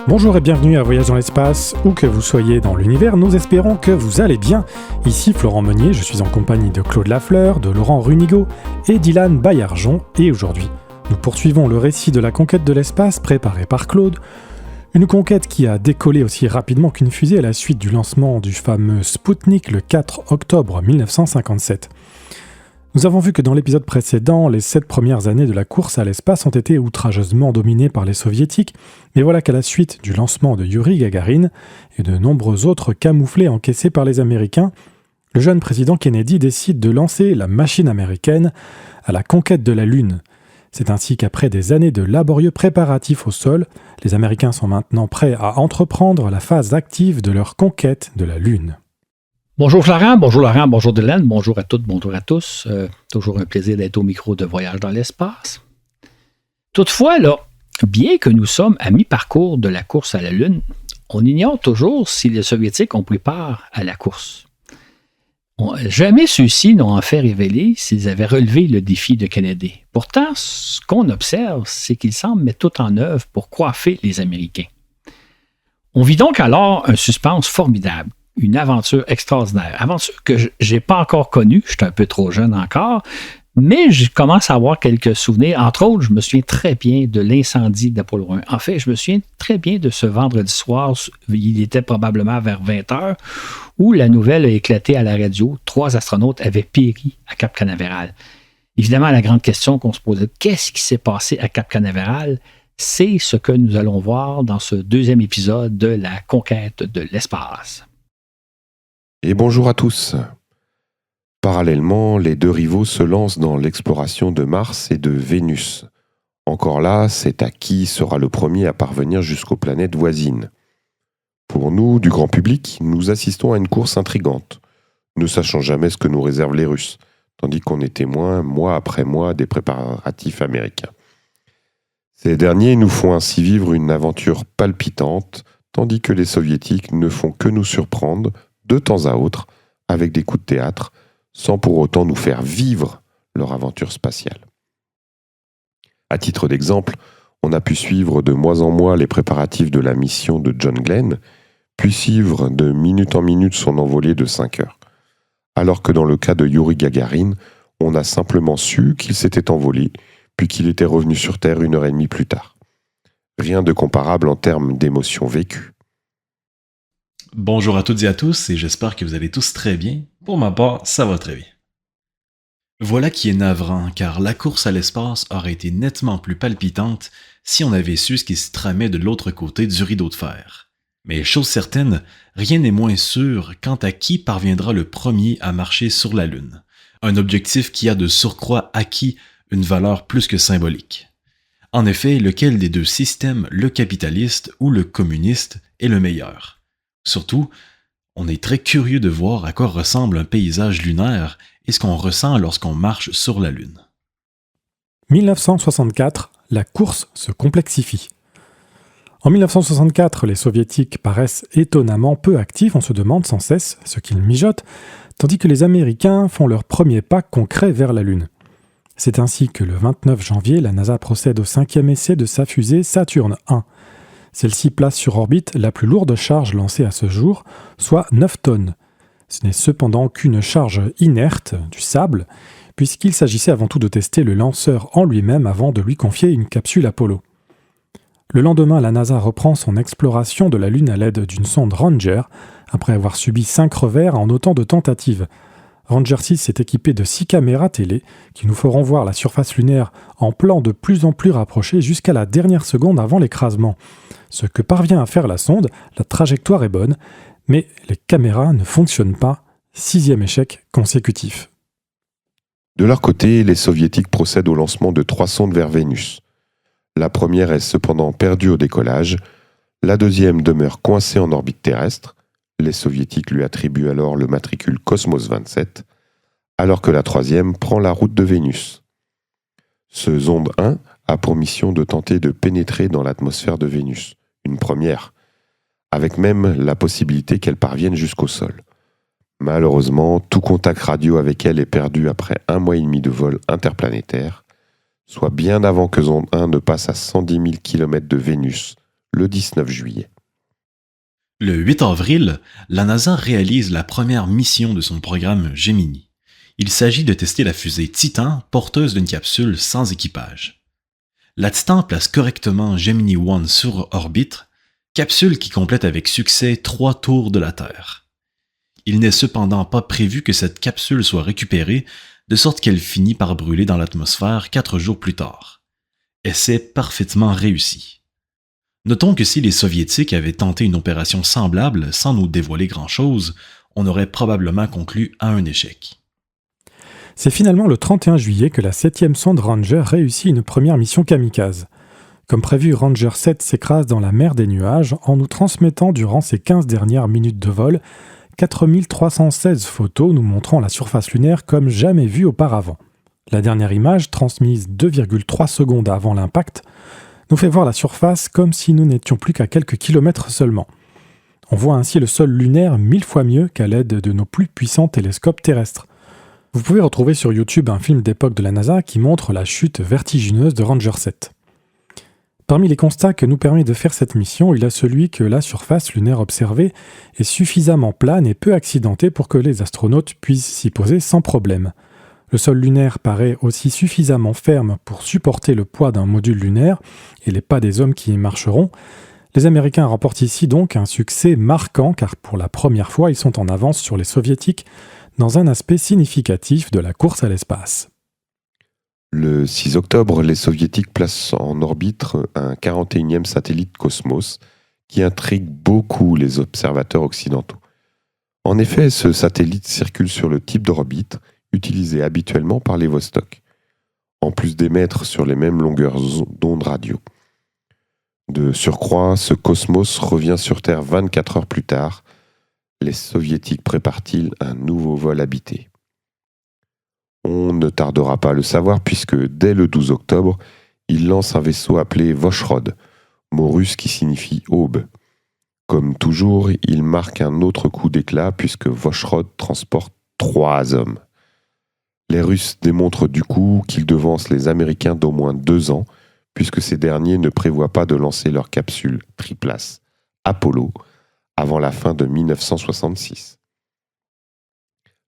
Bonjour et bienvenue à Voyage dans l'espace, où que vous soyez dans l'univers, nous espérons que vous allez bien. Ici Florent Meunier, je suis en compagnie de Claude Lafleur, de Laurent Runigo et d'Ilan Baillargeon, et aujourd'hui, nous poursuivons le récit de la conquête de l'espace préparé par Claude, une conquête qui a décollé aussi rapidement qu'une fusée à la suite du lancement du fameux Spoutnik le 4 octobre 1957. Nous avons vu que dans l'épisode précédent, les 7 premières années de la course à l'espace ont été outrageusement dominées par les soviétiques, mais voilà qu'à la suite du lancement de Yuri Gagarin et de nombreux autres camouflés encaissés par les Américains, le jeune président Kennedy décide de lancer la machine américaine à la conquête de la Lune. C'est ainsi qu'après des années de laborieux préparatifs au sol, les Américains sont maintenant prêts à entreprendre la phase active de leur conquête de la Lune. Bonjour Florent, bonjour Laurent, bonjour Dylan, bonjour à toutes, bonjour à tous. Toujours un plaisir d'être au micro de Voyage dans l'espace. Toutefois, là, bien que nous sommes à mi-parcours de la course à la Lune, on ignore toujours si les Soviétiques ont pris part à la course. Jamais ceux-ci n'ont en fait révélé s'ils avaient relevé le défi de Kennedy. Pourtant, ce qu'on observe, c'est qu'ils semblent mettre tout en œuvre pour coiffer les Américains. On vit donc alors un suspense formidable. Une aventure extraordinaire. Aventure que je n'ai pas encore connue, je suis un peu trop jeune encore, mais je commence à avoir quelques souvenirs. Entre autres, je me souviens très bien de l'incendie d'Apollo 1. En fait, je me souviens très bien de ce vendredi soir, il était probablement vers 20h, où la nouvelle a éclaté à la radio. 3 astronautes avaient péri à Cap Canaveral. Évidemment, la grande question qu'on se posait, qu'est-ce qui s'est passé à Cap Canaveral? C'est ce que nous allons voir dans ce 2e épisode de la conquête de l'espace. Et bonjour à tous. Parallèlement, les deux rivaux se lancent dans l'exploration de Mars et de Vénus. Encore là, c'est à qui sera le premier à parvenir jusqu'aux planètes voisines. Pour nous, du grand public, nous assistons à une course intrigante, ne sachant jamais ce que nous réservent les Russes, tandis qu'on est témoin, mois après mois, des préparatifs américains. Ces derniers nous font ainsi vivre une aventure palpitante, tandis que les Soviétiques ne font que nous surprendre, de temps à autre, avec des coups de théâtre, sans pour autant nous faire vivre leur aventure spatiale. À titre d'exemple, on a pu suivre de mois en mois les préparatifs de la mission de John Glenn, puis suivre de minute en minute son envolée de 5 heures. Alors que dans le cas de Yuri Gagarin, on a simplement su qu'il s'était envolé, puis qu'il était revenu sur Terre 1h30 plus tard. Rien de comparable en termes d'émotions vécues. Bonjour à toutes et à tous, et j'espère que vous allez tous très bien. Pour ma part, ça va très bien. Voilà qui est navrant, car la course à l'espace aurait été nettement plus palpitante si on avait su ce qui se tramait de l'autre côté du rideau de fer. Mais chose certaine, rien n'est moins sûr quant à qui parviendra le premier à marcher sur la Lune. Un objectif qui a de surcroît acquis une valeur plus que symbolique. En effet, lequel des deux systèmes, le capitaliste ou le communiste, est le meilleur? Surtout, on est très curieux de voir à quoi ressemble un paysage lunaire et ce qu'on ressent lorsqu'on marche sur la Lune. 1964, la course se complexifie. En 1964, les Soviétiques paraissent étonnamment peu actifs, on se demande sans cesse ce qu'ils mijotent, tandis que les Américains font leur premier pas concret vers la Lune. C'est ainsi que le 29 janvier, la NASA procède au 5e essai de sa fusée Saturne 1. Celle-ci place sur orbite la plus lourde charge lancée à ce jour, soit 9 tonnes. Ce n'est cependant qu'une charge inerte, du sable, puisqu'il s'agissait avant tout de tester le lanceur en lui-même avant de lui confier une capsule Apollo. Le lendemain, la NASA reprend son exploration de la Lune à l'aide d'une sonde Ranger, après avoir subi 5 revers en autant de tentatives. Ranger 6 est équipé de 6 caméras télé qui nous feront voir la surface lunaire en plan de plus en plus rapproché jusqu'à la dernière seconde avant l'écrasement. Ce que parvient à faire la sonde, la trajectoire est bonne, mais les caméras ne fonctionnent pas. 6e échec consécutif. De leur côté, les Soviétiques procèdent au lancement de 3 sondes vers Vénus. La première est cependant perdue au décollage, la deuxième demeure coincée en orbite terrestre, les Soviétiques lui attribuent alors le matricule Cosmos 27, alors que la troisième prend la route de Vénus. Ce Zonde 1 a pour mission de tenter de pénétrer dans l'atmosphère de Vénus, une première, avec même la possibilité qu'elle parvienne jusqu'au sol. Malheureusement, tout contact radio avec elle est perdu après 1 mois et demi de vol interplanétaire, soit bien avant que Zonde 1 ne passe à 110 000 km de Vénus, le 19 juillet. Le 8 avril, la NASA réalise la première mission de son programme Gemini. Il s'agit de tester la fusée Titan, porteuse d'une capsule sans équipage. La Titan place correctement Gemini 1 sur orbite, capsule qui complète avec succès 3 tours de la Terre. Il n'est cependant pas prévu que cette capsule soit récupérée, de sorte qu'elle finit par brûler dans l'atmosphère 4 jours plus tard. Essai parfaitement réussi. Notons que si les Soviétiques avaient tenté une opération semblable sans nous dévoiler grand-chose, on aurait probablement conclu à un échec. C'est finalement le 31 juillet que la 7e sonde Ranger réussit une première mission kamikaze. Comme prévu, Ranger 7 s'écrase dans la mer des nuages en nous transmettant durant ces 15 dernières minutes de vol 4316 photos nous montrant la surface lunaire comme jamais vue auparavant. La dernière image, transmise 2,3 secondes avant l'impact, nous fait voir la surface comme si nous n'étions plus qu'à quelques kilomètres seulement. On voit ainsi le sol lunaire 1000 fois mieux qu'à l'aide de nos plus puissants télescopes terrestres. Vous pouvez retrouver sur YouTube un film d'époque de la NASA qui montre la chute vertigineuse de Ranger 7. Parmi les constats que nous permet de faire cette mission, il y a celui que la surface lunaire observée est suffisamment plane et peu accidentée pour que les astronautes puissent s'y poser sans problème. Le sol lunaire paraît aussi suffisamment ferme pour supporter le poids d'un module lunaire et les pas des hommes qui y marcheront. Les Américains remportent ici donc un succès marquant car pour la première fois ils sont en avance sur les Soviétiques dans un aspect significatif de la course à l'espace. Le 6 octobre, les Soviétiques placent en orbite un 41e satellite Cosmos qui intrigue beaucoup les observateurs occidentaux. En effet, ce satellite circule sur le type d'orbite utilisé habituellement par les Vostok, en plus d'émettre sur les mêmes longueurs d'onde radio. De surcroît, ce Cosmos revient sur Terre 24 heures plus tard. Les Soviétiques préparent-ils un nouveau vol habité ? On ne tardera pas à le savoir puisque dès le 12 octobre, ils lancent un vaisseau appelé Voshrod, mot russe qui signifie aube. Comme toujours, ils marquent un autre coup d'éclat puisque Voshrod transporte 3 hommes. Les Russes démontrent du coup qu'ils devancent les Américains d'au moins 2 ans puisque ces derniers ne prévoient pas de lancer leur capsule triplace Apollo avant la fin de 1966.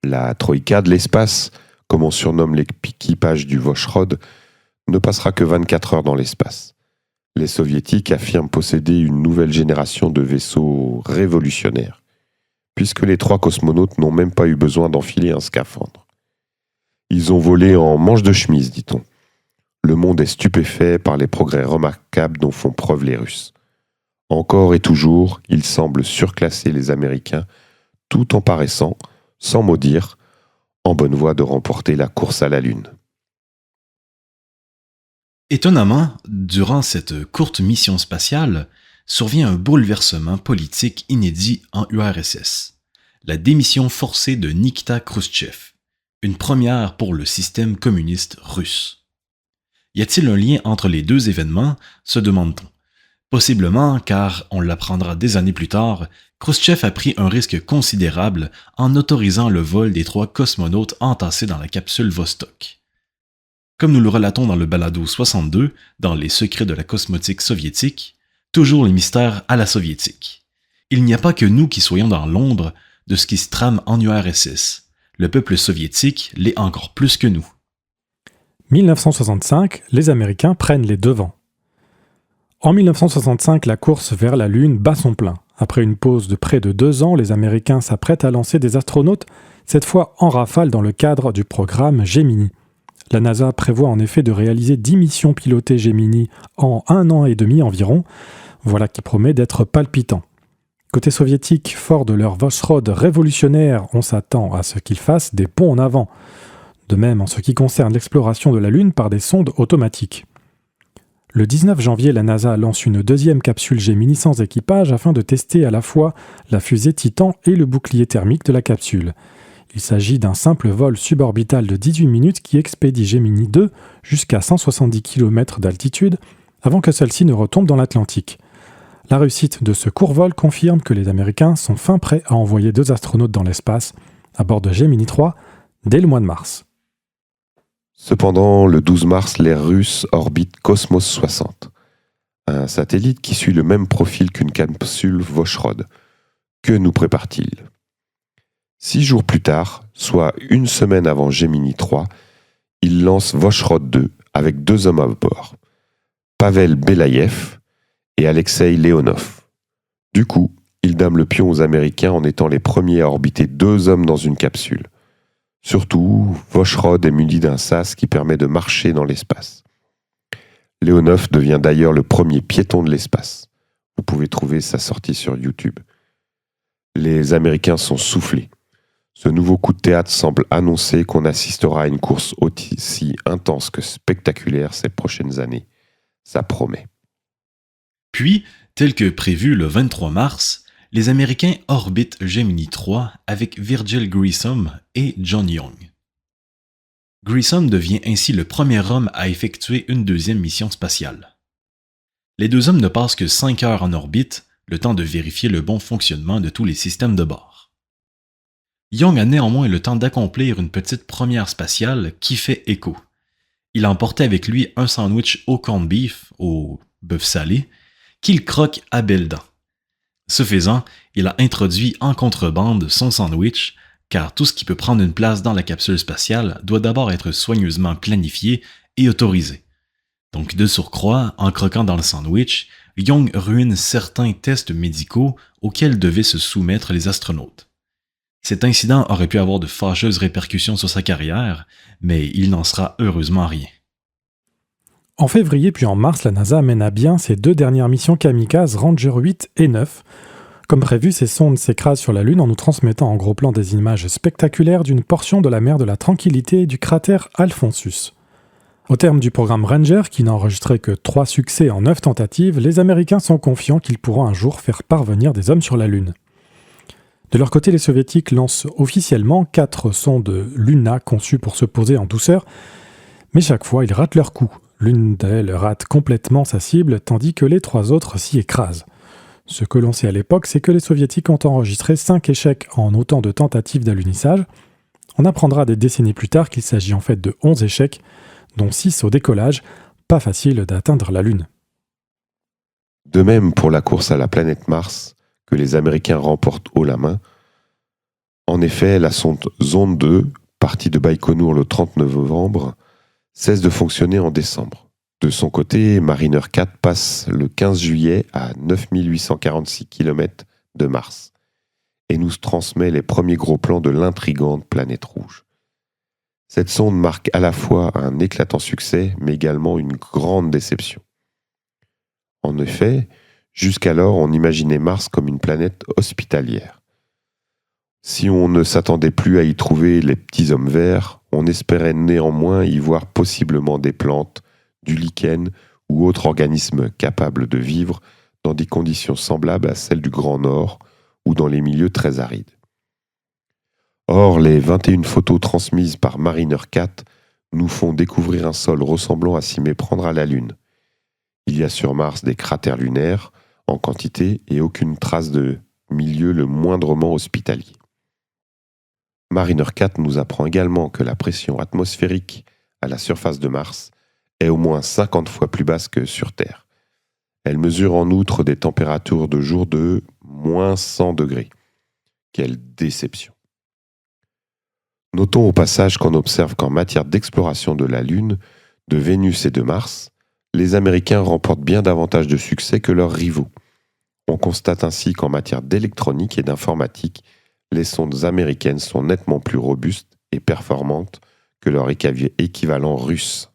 La Troïka de l'espace, comme on surnomme l'équipage du Voshrod, ne passera que 24 heures dans l'espace. Les Soviétiques affirment posséder une nouvelle génération de vaisseaux révolutionnaires, puisque les 3 cosmonautes n'ont même pas eu besoin d'enfiler un scaphandre. Ils ont volé en manche de chemise, dit-on. Le monde est stupéfait par les progrès remarquables dont font preuve les Russes. Encore et toujours, ils semblent surclasser les Américains, tout en paraissant, sans mot dire, en bonne voie de remporter la course à la Lune. Étonnamment, durant cette courte mission spatiale, survient un bouleversement politique inédit en URSS, la démission forcée de Nikita Khrouchtchev, une première pour le système communiste russe. Y a-t-il un lien entre les 2 événements, se demande-t-on. Possiblement, car, on l'apprendra des années plus tard, Khrouchtchev a pris un risque considérable en autorisant le vol des 3 cosmonautes entassés dans la capsule Vostok. Comme nous le relatons dans le balado 62, dans Les secrets de la cosmotique soviétique, toujours les mystères à la soviétique. Il n'y a pas que nous qui soyons dans l'ombre de ce qui se trame en URSS. Le peuple soviétique l'est encore plus que nous. 1965, les Américains prennent les devants. En 1965, la course vers la Lune bat son plein. Après une pause de près de 2 ans, les Américains s'apprêtent à lancer des astronautes, cette fois en rafale dans le cadre du programme Gemini. La NASA prévoit en effet de réaliser 10 missions pilotées Gemini en 1 an et demi environ. Voilà qui promet d'être palpitant. Côté soviétique, fort de leur Voshrod révolutionnaire, on s'attend à ce qu'ils fassent des bonds en avant. De même en ce qui concerne l'exploration de la Lune par des sondes automatiques. Le 19 janvier, la NASA lance une 2e capsule Gemini sans équipage afin de tester à la fois la fusée Titan et le bouclier thermique de la capsule. Il s'agit d'un simple vol suborbital de 18 minutes qui expédie Gemini 2 jusqu'à 170 km d'altitude avant que celle-ci ne retombe dans l'Atlantique. La réussite de ce court vol confirme que les Américains sont fin prêts à envoyer 2 astronautes dans l'espace à bord de Gemini 3 dès le mois de mars. Cependant, le 12 mars, les Russes orbitent Cosmos 60, un satellite qui suit le même profil qu'une capsule Voskhod. Que nous prépare-t-il ? 6 jours plus tard, soit une semaine avant Gemini 3, il lance Voskhod 2 avec 2 hommes à bord, Pavel Belaïev et Alexei Leonov. Du coup, il dame le pion aux Américains en étant les premiers à orbiter 2 hommes dans une capsule. Surtout, Voskhod est muni d'un sas qui permet de marcher dans l'espace. Leonov devient d'ailleurs le premier piéton de l'espace. Vous pouvez trouver sa sortie sur YouTube. Les Américains sont soufflés. Ce nouveau coup de théâtre semble annoncer qu'on assistera à une course aussi intense que spectaculaire ces prochaines années. Ça promet. Puis, tel que prévu le 23 mars, les Américains orbitent Gemini 3 avec Virgil Grissom et John Young. Grissom devient ainsi le premier homme à effectuer une 2e mission spatiale. Les 2 hommes ne passent que 5 heures en orbite, le temps de vérifier le bon fonctionnement de tous les systèmes de bord. Young a néanmoins le temps d'accomplir une petite première spatiale qui fait écho. Il a emporté avec lui un sandwich au corned beef, au bœuf salé, qu'il croque à belles dents. Ce faisant, il a introduit en contrebande son sandwich, car tout ce qui peut prendre une place dans la capsule spatiale doit d'abord être soigneusement planifié et autorisé. Donc de surcroît, en croquant dans le sandwich, Young ruine certains tests médicaux auxquels devaient se soumettre les astronautes. Cet incident aurait pu avoir de fâcheuses répercussions sur sa carrière, mais il n'en sera heureusement rien. En février puis en mars, la NASA mène à bien ses 2 dernières missions kamikazes Ranger 8 et 9. Comme prévu, ces sondes s'écrasent sur la Lune en nous transmettant en gros plan des images spectaculaires d'une portion de la mer de la Tranquillité et du cratère Alphonsus. Au terme du programme Ranger, qui n'a enregistré que 3 succès en 9 tentatives, les Américains sont confiants qu'ils pourront un jour faire parvenir des hommes sur la Lune. De leur côté, les Soviétiques lancent officiellement 4 sondes Luna conçues pour se poser en douceur, mais chaque fois ils ratent leur coup. L'une d'elles rate complètement sa cible, tandis que les 3 autres s'y écrasent. Ce que l'on sait à l'époque, c'est que les Soviétiques ont enregistré 5 échecs en autant de tentatives d'alunissage. On apprendra des décennies plus tard qu'il s'agit en fait de 11 échecs, dont 6 au décollage, pas facile d'atteindre la Lune. De même pour la course à la planète Mars, que les Américains remportent haut la main. En effet, la sonde Zond 2, partie de Baïkonour le 30 novembre, cesse de fonctionner en décembre. De son côté, Mariner 4 passe le 15 juillet à 9846 km de Mars et nous transmet les premiers gros plans de l'intrigante planète rouge. Cette sonde marque à la fois un éclatant succès, mais également une grande déception. En effet, jusqu'alors, on imaginait Mars comme une planète hospitalière. Si on ne s'attendait plus à y trouver les petits hommes verts, on espérait néanmoins y voir possiblement des plantes, du lichen ou autres organismes capables de vivre dans des conditions semblables à celles du Grand Nord ou dans les milieux très arides. Or, les 21 photos transmises par Mariner 4 nous font découvrir un sol ressemblant à s'y méprendre à la Lune. Il y a sur Mars des cratères lunaires en quantité et aucune trace de milieu le moindrement hospitalier. Mariner 4 nous apprend également que la pression atmosphérique à la surface de Mars est au moins 50 fois plus basse que sur Terre. Elle mesure en outre des températures de jour de moins 100 degrés. Quelle déception! Notons au passage qu'on observe qu'en matière d'exploration de la Lune, de Vénus et de Mars, les Américains remportent bien davantage de succès que leurs rivaux. On constate ainsi qu'en matière d'électronique et d'informatique, les sondes américaines sont nettement plus robustes et performantes que leur équivalent russe.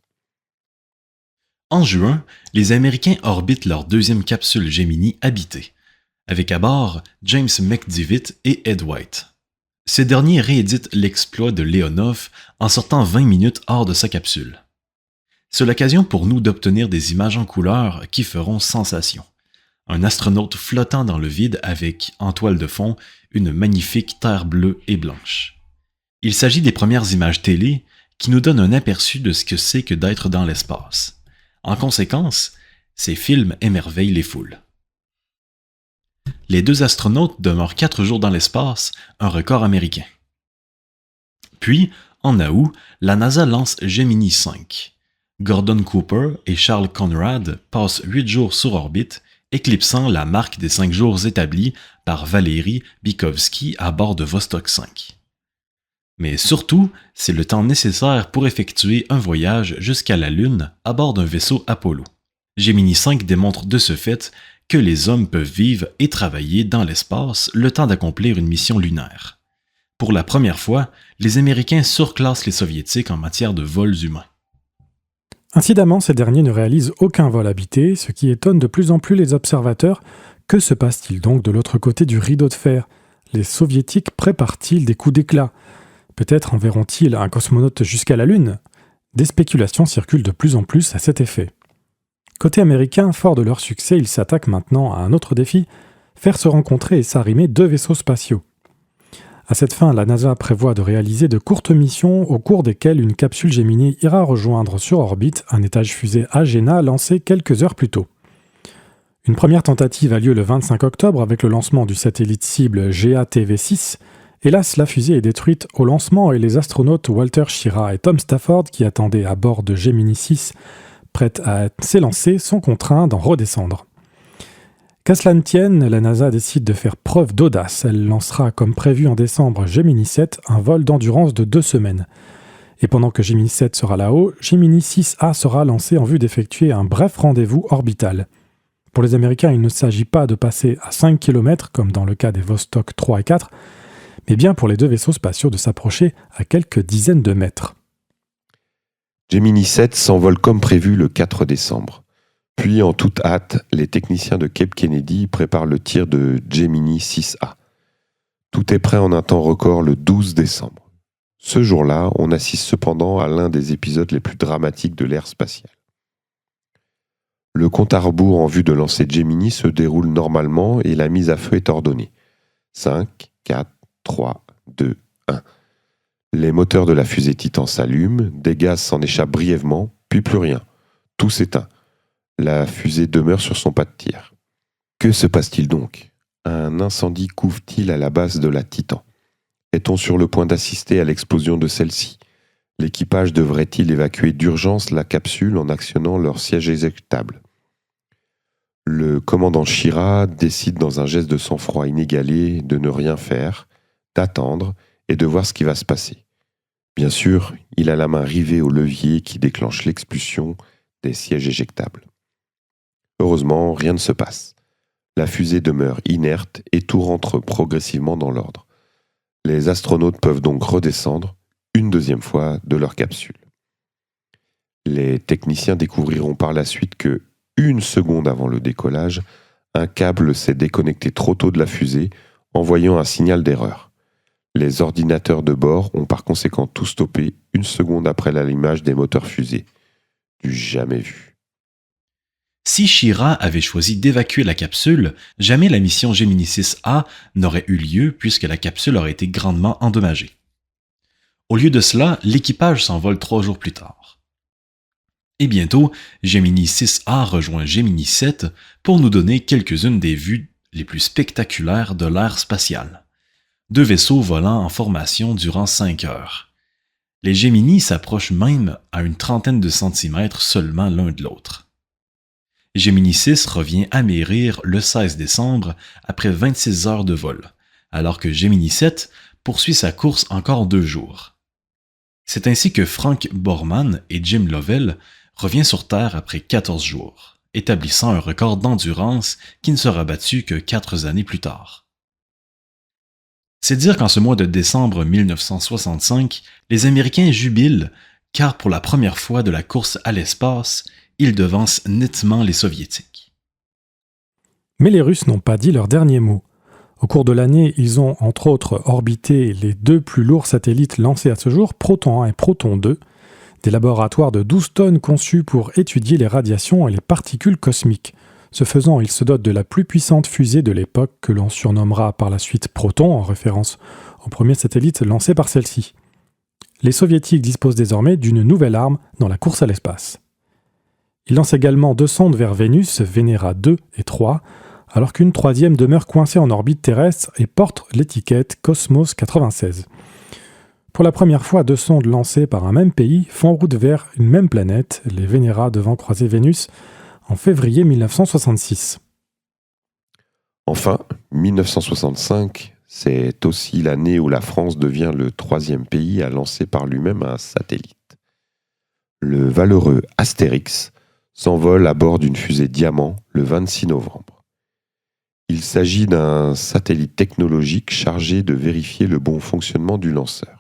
En juin, les Américains orbitent leur 2e capsule Gemini habitée, avec à bord James McDivitt et Ed White. Ces derniers rééditent l'exploit de Leonov en sortant 20 minutes hors de sa capsule. C'est l'occasion pour nous d'obtenir des images en couleur qui feront sensation. Un astronaute flottant dans le vide avec, en toile de fond, une magnifique terre bleue et blanche. Il s'agit des premières images télé qui nous donnent un aperçu de ce que c'est que d'être dans l'espace. En conséquence, ces films émerveillent les foules. Les 2 astronautes demeurent 4 jours dans l'espace, un record américain. Puis, en août, la NASA lance Gemini 5. Gordon Cooper et Charles Conrad passent 8 jours sur orbite, éclipsant la marque des 5 jours établie par Valéry Bykovsky à bord de Vostok 5. Mais surtout, c'est le temps nécessaire pour effectuer un voyage jusqu'à la Lune à bord d'un vaisseau Apollo. Gemini 5 démontre de ce fait que les hommes peuvent vivre et travailler dans l'espace le temps d'accomplir une mission lunaire. Pour la première fois, les Américains surclassent les Soviétiques en matière de vols humains. Incidemment, ces derniers ne réalisent aucun vol habité, ce qui étonne de plus en plus les observateurs. Que se passe-t-il donc de l'autre côté du rideau de fer ? Les Soviétiques préparent-ils des coups d'éclat ? Peut-être enverront-ils un cosmonaute jusqu'à la Lune ? Des spéculations circulent de plus en plus à cet effet. Côté américain, fort de leur succès, ils s'attaquent maintenant à un autre défi, faire se rencontrer et s'arrimer 2 vaisseaux spatiaux. À cette fin, la NASA prévoit de réaliser de courtes missions au cours desquelles une capsule Gemini ira rejoindre sur orbite un étage fusée Agena lancé quelques heures plus tôt. Une première tentative a lieu le 25 octobre avec le lancement du satellite cible GA-TV6. Hélas, la fusée est détruite au lancement et les astronautes Walter Schirra et Tom Stafford, qui attendaient à bord de Gemini 6, prêtes à s'élancer, sont contraints d'en redescendre. Qu'à cela ne tienne, la NASA décide de faire preuve d'audace. Elle lancera comme prévu en décembre Gemini 7, un vol d'endurance de 2 semaines. Et pendant que Gemini 7 sera là-haut, Gemini 6A sera lancé en vue d'effectuer un bref rendez-vous orbital. Pour les Américains, il ne s'agit pas de passer à 5 km, comme dans le cas des Vostok 3 et 4, mais bien pour les 2 vaisseaux spatiaux de s'approcher à quelques dizaines de mètres. Gemini 7 s'envole comme prévu le 4 décembre. Puis, en toute hâte, les techniciens de Cape Kennedy préparent le tir de Gemini 6A. Tout est prêt en un temps record le 12 décembre. Ce jour-là, on assiste cependant à l'un des épisodes les plus dramatiques de l'ère spatiale. Le compte à rebours en vue de lancer Gemini se déroule normalement et la mise à feu est ordonnée. 5, 4, 3, 2, 1. Les moteurs de la fusée Titan s'allument, des gaz s'en échappent brièvement, puis plus rien. Tout s'éteint. La fusée demeure sur son pas de tir. Que se passe-t-il donc ? Un incendie couve-t-il à la base de la Titan ? Est-on sur le point d'assister à l'explosion de celle-ci ? L'équipage devrait-il évacuer d'urgence la capsule en actionnant leur siège éjectable ? Le commandant Schirra décide dans un geste de sang-froid inégalé de ne rien faire, d'attendre et de voir ce qui va se passer. Bien sûr, il a la main rivée au levier qui déclenche l'expulsion des sièges éjectables. Heureusement, rien ne se passe. La fusée demeure inerte et tout rentre progressivement dans l'ordre. Les astronautes peuvent donc redescendre une deuxième fois de leur capsule. Les techniciens découvriront par la suite que, 1 seconde avant le décollage, un câble s'est déconnecté trop tôt de la fusée, envoyant un signal d'erreur. Les ordinateurs de bord ont par conséquent tout stoppé 1 seconde après l'allumage des moteurs fusée. Du jamais vu. Si Schirra avait choisi d'évacuer la capsule, jamais la mission Gemini 6A n'aurait eu lieu puisque la capsule aurait été grandement endommagée. Au lieu de cela, l'équipage s'envole 3 jours plus tard. Et bientôt, Gemini 6A rejoint Gemini 7 pour nous donner quelques-unes des vues les plus spectaculaires de l'ère spatiale. 2 vaisseaux volant en formation durant 5 heures. Les Gemini s'approchent même à une trentaine de centimètres seulement l'un de l'autre. Gemini 6 revient amérir le 16 décembre après 26 heures de vol, alors que Gemini 7 poursuit sa course encore 2 jours. C'est ainsi que Frank Borman et Jim Lovell reviennent sur Terre après 14 jours, établissant un record d'endurance qui ne sera battu que 4 années plus tard. C'est dire qu'en ce mois de décembre 1965, les Américains jubilent car pour la première fois de la course à l'espace, ils devancent nettement les Soviétiques. Mais les Russes n'ont pas dit leur dernier mot. Au cours de l'année, ils ont entre autres orbité les 2 plus lourds satellites lancés à ce jour, Proton 1 et Proton 2, des laboratoires de 12 tonnes conçus pour étudier les radiations et les particules cosmiques. Ce faisant, ils se dotent de la plus puissante fusée de l'époque que l'on surnommera par la suite Proton, en référence au premier satellite lancé par celle-ci. Les Soviétiques disposent désormais d'une nouvelle arme dans la course à l'espace. Ils lancent également 2 sondes vers Vénus, Venera 2 et 3, alors qu'une 3e demeure coincée en orbite terrestre et porte l'étiquette Cosmos 96. Pour la première fois, 2 sondes lancées par un même pays font route vers une même planète, les Venera devant croiser Vénus, en février 1966. Enfin, 1965, c'est aussi l'année où la France devient le 3e pays à lancer par lui-même un satellite. Le valeureux Astérix s'envole à bord d'une fusée Diamant le 26 novembre. Il s'agit d'un satellite technologique chargé de vérifier le bon fonctionnement du lanceur.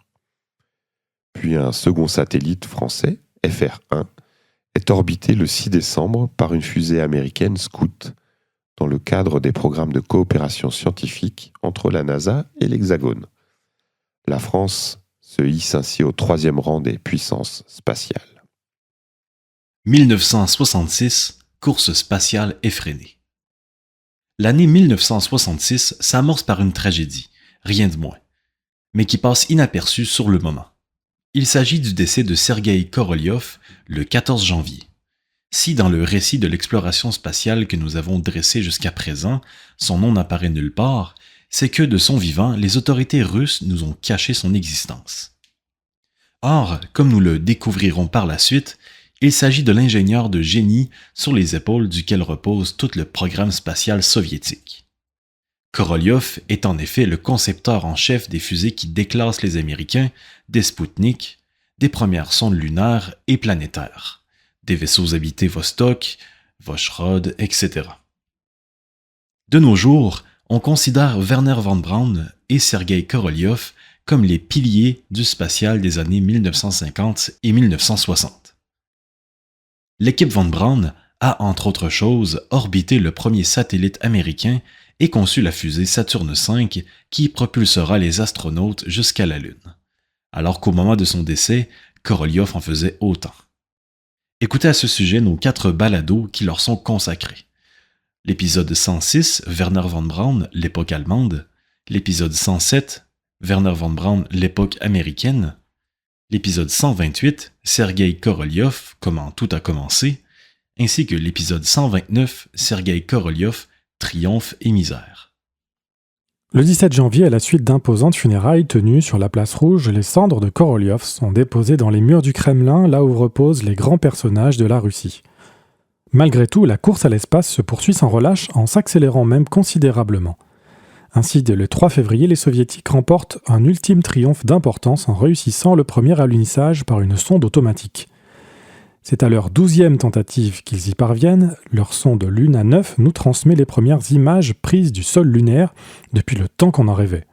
Puis un second satellite français, FR1, est orbité le 6 décembre par une fusée américaine Scout, dans le cadre des programmes de coopération scientifique entre la NASA et l'Hexagone. La France se hisse ainsi au 3e rang des puissances spatiales. 1966, course spatiale effrénée. L'année 1966 s'amorce par une tragédie, rien de moins, mais qui passe inaperçue sur le moment. Il s'agit du décès de Sergueï Korolyov le 14 janvier. Si dans le récit de l'exploration spatiale que nous avons dressé jusqu'à présent, son nom n'apparaît nulle part, c'est que de son vivant, les autorités russes nous ont caché son existence. Or, comme nous le découvrirons par la suite, il s'agit de l'ingénieur de génie sur les épaules duquel repose tout le programme spatial soviétique. Korolyov est en effet le concepteur en chef des fusées qui déclassent les Américains, des Spoutnik, des premières sondes lunaires et planétaires, des vaisseaux habités Vostok, Voshrod, etc. De nos jours, on considère Wernher von Braun et Sergueï Korolyov comme les piliers du spatial des années 1950 et 1960. L'équipe von Braun a, entre autres choses, orbité le premier satellite américain et conçu la fusée Saturne V qui propulsera les astronautes jusqu'à la Lune, alors qu'au moment de son décès, Korolyov en faisait autant. Écoutez à ce sujet nos 4 balados qui leur sont consacrés. L'épisode 106, Wernher von Braun, l'époque allemande. L'épisode 107, Wernher von Braun, l'époque américaine. L'épisode 128, Sergueï Korolyov, comment tout a commencé. Ainsi que l'épisode 129, Sergueï Korolyov, triomphe et misère. Le 17 janvier, à la suite d'imposantes funérailles tenues sur la place Rouge, les cendres de Korolyov sont déposées dans les murs du Kremlin, là où reposent les grands personnages de la Russie. Malgré tout, la course à l'espace se poursuit sans relâche, en s'accélérant même considérablement. Ainsi, dès le 3 février, les Soviétiques remportent un ultime triomphe d'importance en réussissant le premier alunissage par une sonde automatique. C'est à leur 12e tentative qu'ils y parviennent. Leur sonde Luna 9 nous transmet les premières images prises du sol lunaire depuis le temps qu'on en rêvait.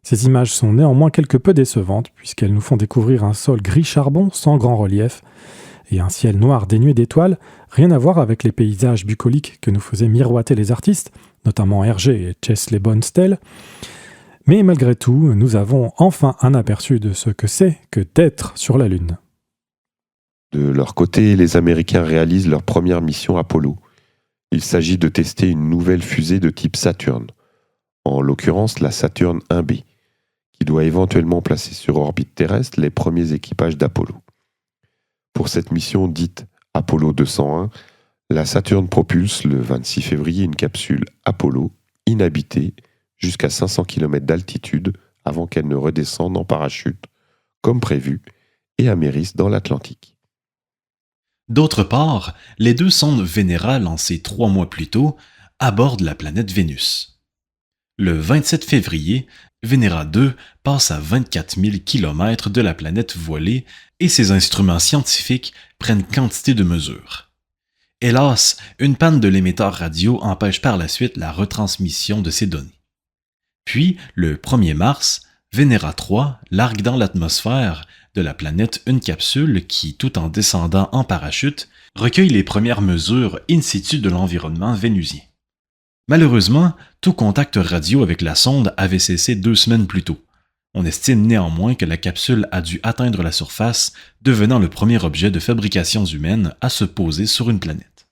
Ces images sont néanmoins quelque peu décevantes puisqu'elles nous font découvrir un sol gris-charbon sans grand relief et un ciel noir dénué d'étoiles, rien à voir avec les paysages bucoliques que nous faisaient miroiter les artistes, notamment Hergé et Chesley Bonestell. Mais malgré tout, nous avons enfin un aperçu de ce que c'est que d'être sur la Lune. De leur côté, les Américains réalisent leur première mission Apollo. Il s'agit de tester une nouvelle fusée de type Saturn, en l'occurrence la Saturn 1B, qui doit éventuellement placer sur orbite terrestre les premiers équipages d'Apollo. Pour cette mission dite Apollo 201, la Saturn propulse le 26 février une capsule Apollo inhabitée jusqu'à 500 km d'altitude avant qu'elle ne redescende en parachute, comme prévu, et amérisse dans l'Atlantique. D'autre part, les 2 sondes Venera lancées 3 mois plus tôt abordent la planète Vénus. Le 27 février, Venera 2 passe à 24 000 km de la planète voilée et ses instruments scientifiques prennent quantité de mesures. Hélas, une panne de l'émetteur radio empêche par la suite la retransmission de ces données. Puis, le 1er mars, Venera 3 largue dans l'atmosphère de la planète une capsule qui, tout en descendant en parachute, recueille les premières mesures in situ de l'environnement vénusien. Malheureusement, tout contact radio avec la sonde avait cessé 2 semaines plus tôt. On estime néanmoins que la capsule a dû atteindre la surface, devenant le premier objet de fabrication humaine à se poser sur une planète.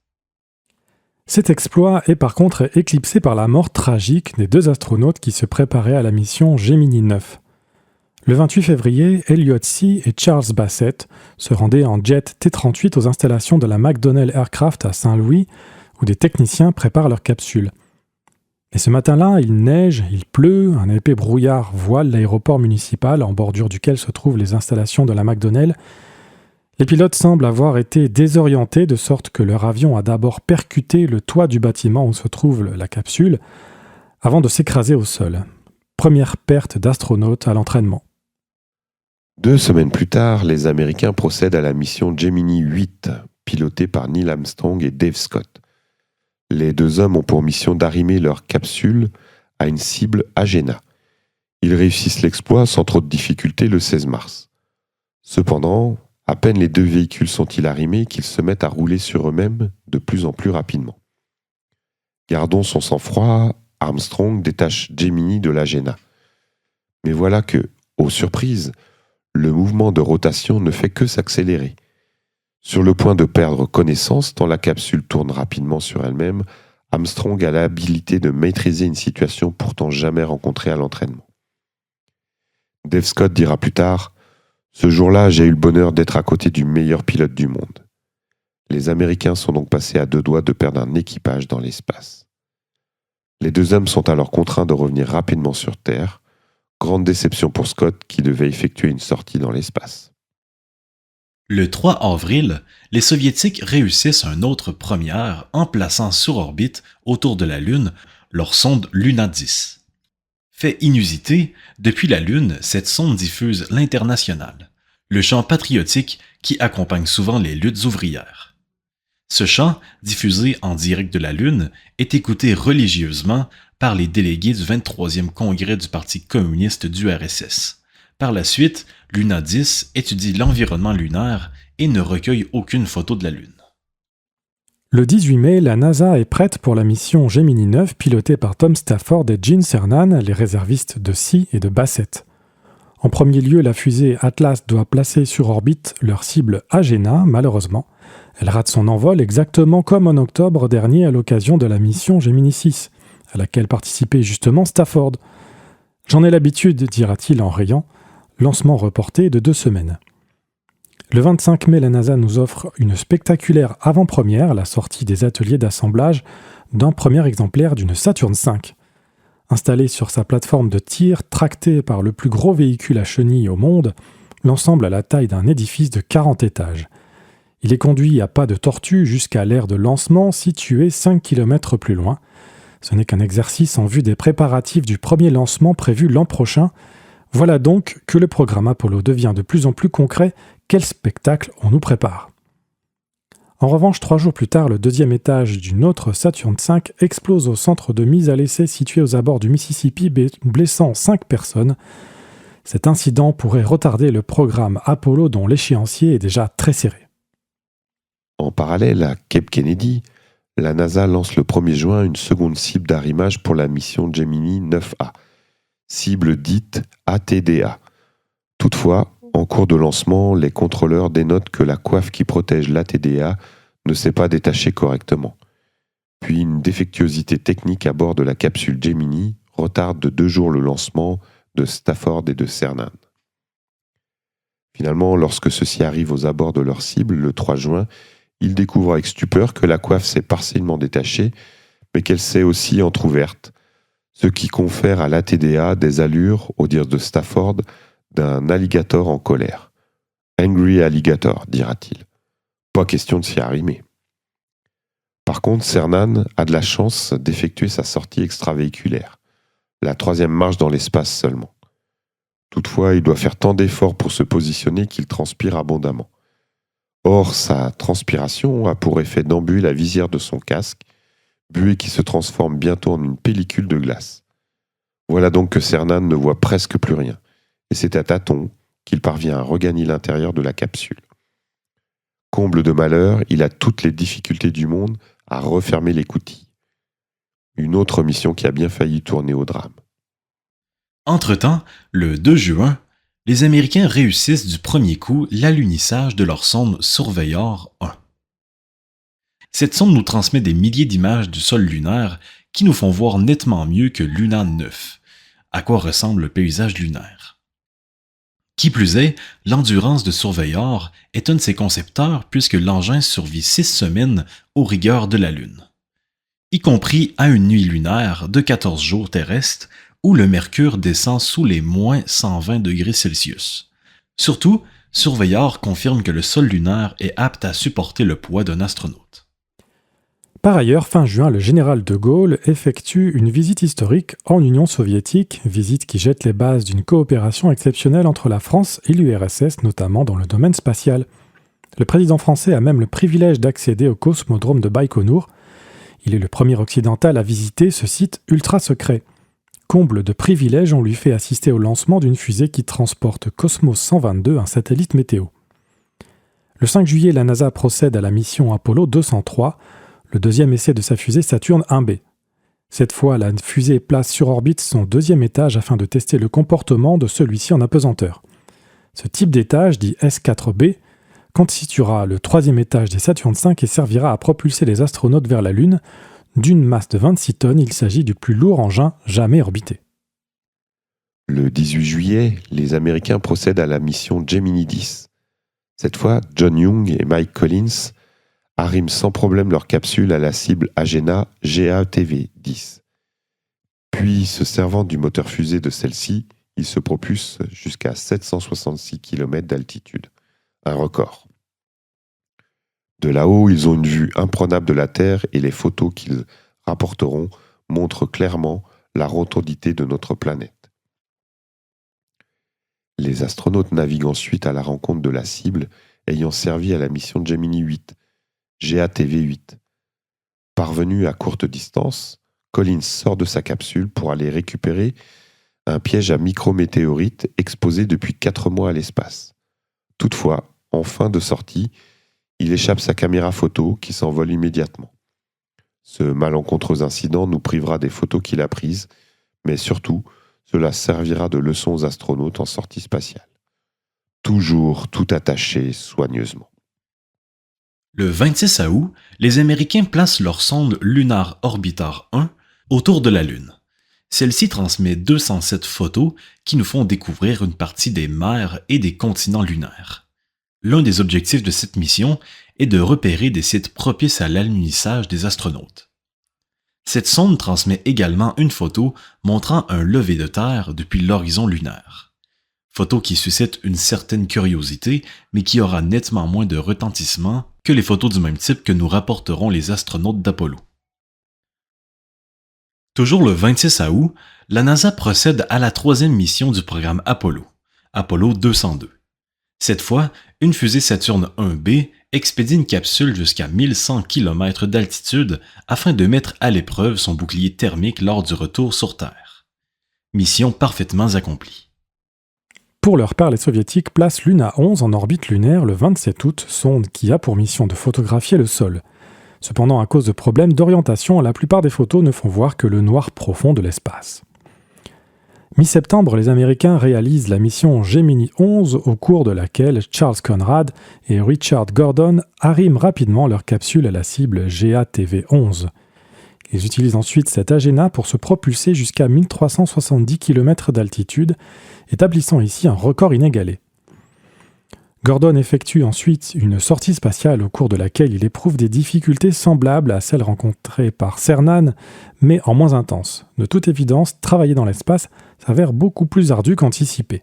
Cet exploit est par contre éclipsé par la mort tragique des 2 astronautes qui se préparaient à la mission Gemini 9. Le 28 février, Elliot See et Charles Bassett se rendaient en jet T-38 aux installations de la McDonnell Aircraft à Saint-Louis, où des techniciens préparent leur capsule. Et ce matin-là, il neige, il pleut, un épais brouillard voile l'aéroport municipal en bordure duquel se trouvent les installations de la McDonnell. Les pilotes semblent avoir été désorientés de sorte que leur avion a d'abord percuté le toit du bâtiment où se trouve la capsule avant de s'écraser au sol. Première perte d'astronautes à l'entraînement. 2 semaines plus tard, les Américains procèdent à la mission Gemini 8, pilotée par Neil Armstrong et Dave Scott. Les 2 hommes ont pour mission d'arrimer leur capsule à une cible Agena. Ils réussissent l'exploit sans trop de difficultés le 16 mars. Cependant, à peine les 2 véhicules sont-ils arrimés qu'ils se mettent à rouler sur eux-mêmes de plus en plus rapidement. Gardons son sang-froid, Armstrong détache Gemini de l'Agena. Mais voilà que, aux surprises, le mouvement de rotation ne fait que s'accélérer. Sur le point de perdre connaissance tant la capsule tourne rapidement sur elle-même, Armstrong a l'habilité de maîtriser une situation pourtant jamais rencontrée à l'entraînement. Dave Scott dira plus tard « Ce jour-là, j'ai eu le bonheur d'être à côté du meilleur pilote du monde. » Les Américains sont donc passés à 2 doigts de perdre un équipage dans l'espace. Les 2 hommes sont alors contraints de revenir rapidement sur Terre. Grande déception pour Scott qui devait effectuer une sortie dans l'espace. Le 3 avril, les Soviétiques réussissent une autre première en plaçant sur orbite, autour de la Lune, leur sonde Luna 10. Fait inusité, depuis la Lune, cette sonde diffuse l'Internationale, le chant patriotique qui accompagne souvent les luttes ouvrières. Ce chant, diffusé en direct de la Lune, est écouté religieusement par les délégués du 23e congrès du Parti communiste du RSS. Par la suite, Luna 10 étudie l'environnement lunaire et ne recueille aucune photo de la Lune. Le 18 mai, la NASA est prête pour la mission Gemini 9 pilotée par Tom Stafford et Gene Cernan, les réservistes de Sea et de Bassett. En premier lieu, la fusée Atlas doit placer sur orbite leur cible Agena, malheureusement. Elle rate son envol exactement comme en octobre dernier à l'occasion de la mission Gemini 6, à laquelle participait justement Stafford. « J'en ai l'habitude », dira-t-il en riant, lancement reporté de 2 semaines. Le 25 mai, la NASA nous offre une spectaculaire avant-première, la sortie des ateliers d'assemblage d'un premier exemplaire d'une Saturn V. Installé sur sa plateforme de tir, tracté par le plus gros véhicule à chenilles au monde, l'ensemble a la taille d'un édifice de 40 étages. Il est conduit à pas de tortue jusqu'à l'aire de lancement située 5 km plus loin. Ce n'est qu'un exercice en vue des préparatifs du premier lancement prévu l'an prochain. Voilà donc que le programme Apollo devient de plus en plus concret. Quel spectacle on nous prépare! En revanche, 3 jours plus tard, le 2e étage d'une autre Saturn V explose au centre de mise à l'essai situé aux abords du Mississippi, blessant 5 personnes. Cet incident pourrait retarder le programme Apollo dont l'échéancier est déjà très serré. En parallèle à Cape Kennedy, la NASA lance le 1er juin une seconde cible d'arrimage pour la mission Gemini 9A, cible dite ATDA. Toutefois, en cours de lancement, les contrôleurs dénotent que la coiffe qui protège l'ATDA ne s'est pas détachée correctement. Puis une défectuosité technique à bord de la capsule Gemini retarde de 2 jours le lancement de Stafford et de Cernan. Finalement, lorsque ceux-ci arrivent aux abords de leur cible, le 3 juin, ils découvrent avec stupeur que la coiffe s'est partiellement détachée, mais qu'elle s'est aussi entr'ouverte, ce qui confère à l'ATDA des allures, au dire de Stafford, d'un alligator en colère. « Angry alligator », dira-t-il. Pas question de s'y arrimer. Par contre, Cernan a de la chance d'effectuer sa sortie extravéhiculaire, la 3e marche dans l'espace seulement. Toutefois, il doit faire tant d'efforts pour se positionner qu'il transpire abondamment. Or, sa transpiration a pour effet d'embuer la visière de son casque, buée qui se transforme bientôt en une pellicule de glace. Voilà donc que Cernan ne voit presque plus rien, et c'est à tâtons qu'il parvient à regagner l'intérieur de la capsule. Comble de malheur, il a toutes les difficultés du monde à refermer l'écoutille. Une autre mission qui a bien failli tourner au drame. Entre-temps, le 2 juin, les Américains réussissent du premier coup l'alunissage de leur sonde Surveyor 1. Cette sonde nous transmet des milliers d'images du sol lunaire qui nous font voir nettement mieux que Luna 9, à quoi ressemble le paysage lunaire. Qui plus est, l'endurance de Surveyor est un de ses concepteurs puisque l'engin survit 6 semaines aux rigueurs de la Lune. y compris à une nuit lunaire de 14 jours terrestres où le mercure descend sous les moins 120 degrés Celsius. Surtout, surveilleurs confirment que le sol lunaire est apte à supporter le poids d'un astronaute. Par ailleurs, fin juin, le général de Gaulle effectue une visite historique en Union soviétique, visite qui jette les bases d'une coopération exceptionnelle entre la France et l'URSS, notamment dans le domaine spatial. Le président français a même le privilège d'accéder au cosmodrome de Baïkonour. Il est le premier occidental à visiter ce site ultra secret. Comble de privilège, on lui fait assister au lancement d'une fusée qui transporte Cosmos 122, un satellite météo. Le 5 juillet, la NASA procède à la mission Apollo 203, le deuxième essai de sa fusée Saturne 1B. Cette fois, la fusée place sur orbite son deuxième étage afin de tester le comportement de celui-ci en apesanteur. Ce type d'étage, dit S4B, constituera le troisième étage des Saturne V et servira à propulser les astronautes vers la Lune. D'une masse de 26 tonnes, il s'agit du plus lourd engin jamais orbité. Le 18 juillet, les Américains procèdent à la mission Gemini 10. Cette fois, John Young et Mike Collins arriment sans problème leur capsule à la cible Agena GATV-10. Puis, se servant du moteur fusée de celle-ci, ils se propulsent jusqu'à 766 km d'altitude. Un record. De là-haut, ils ont une vue imprenable de la Terre et les photos qu'ils rapporteront montrent clairement la rotondité de notre planète. Les astronautes naviguent ensuite à la rencontre de la cible ayant servi à la mission Gemini 8, GATV-8. Parvenu à courte distance, Collins sort de sa capsule pour aller récupérer un piège à micrométéorites exposé depuis 4 mois à l'espace. Toutefois, en fin de sortie, il échappe sa caméra photo qui s'envole immédiatement. Ce malencontreux incident nous privera des photos qu'il a prises, mais surtout, cela servira de leçon aux astronautes en sortie spatiale. Toujours tout attaché soigneusement. Le 26 août, les Américains placent leur sonde Lunar Orbiter 1 autour de la Lune. Celle-ci transmet 207 photos qui nous font découvrir une partie des mers et des continents lunaires. L'un des objectifs de cette mission est de repérer des sites propices à l'alunissage des astronautes. Cette sonde transmet également une photo montrant un lever de terre depuis l'horizon lunaire. Photo qui suscite une certaine curiosité, mais qui aura nettement moins de retentissement que les photos du même type que nous rapporteront les astronautes d'Apollo. Toujours le 26 août, la NASA procède à la troisième mission du programme Apollo, Apollo 202. Cette fois, une fusée Saturne 1B expédie une capsule jusqu'à 1100 km d'altitude afin de mettre à l'épreuve son bouclier thermique lors du retour sur Terre. Mission parfaitement accomplie. Pour leur part, les Soviétiques placent Luna 11 en orbite lunaire le 27 août, sonde qui a pour mission de photographier le sol. Cependant, à cause de problèmes d'orientation, la plupart des photos ne font voir que le noir profond de l'espace. Mi-septembre, les Américains réalisent la mission Gemini 11, au cours de laquelle Charles Conrad et Richard Gordon arriment rapidement leur capsule à la cible GATV-11. Ils utilisent ensuite cet Agena pour se propulser jusqu'à 1370 km d'altitude, établissant ici un record inégalé. Gordon effectue ensuite une sortie spatiale au cours de laquelle il éprouve des difficultés semblables à celles rencontrées par Cernan, mais en moins intenses. De toute évidence, travailler dans l'espace s'avère beaucoup plus ardu qu'anticipé.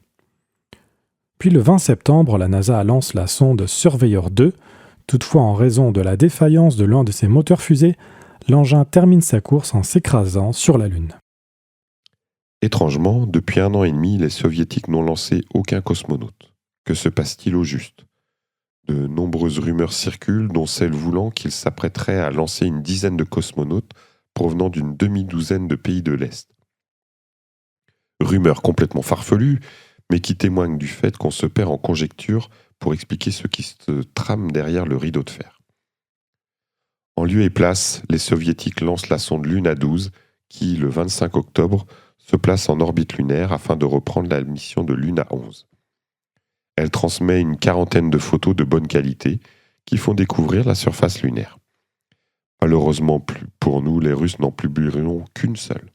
Puis le 20 septembre, la NASA lance la sonde Surveyor 2. Toutefois, en raison de la défaillance de l'un de ses moteurs fusées, l'engin termine sa course en s'écrasant sur la Lune. Étrangement, depuis 1 an et demi, les Soviétiques n'ont lancé aucun cosmonaute. Que se passe-t-il au juste ? De nombreuses rumeurs circulent, dont celle voulant qu'ils s'apprêteraient à lancer une dizaine de cosmonautes provenant d'une demi-douzaine de pays de l'Est. Rumeurs complètement farfelues, mais qui témoignent du fait qu'on se perd en conjectures pour expliquer ce qui se trame derrière le rideau de fer. En lieu et place, les Soviétiques lancent la sonde Luna 12, qui, le 25 octobre, se place en orbite lunaire afin de reprendre la mission de Luna 11. Elle transmet une quarantaine de photos de bonne qualité qui font découvrir la surface lunaire. Malheureusement pour nous, les Russes n'en publieront qu'une seule.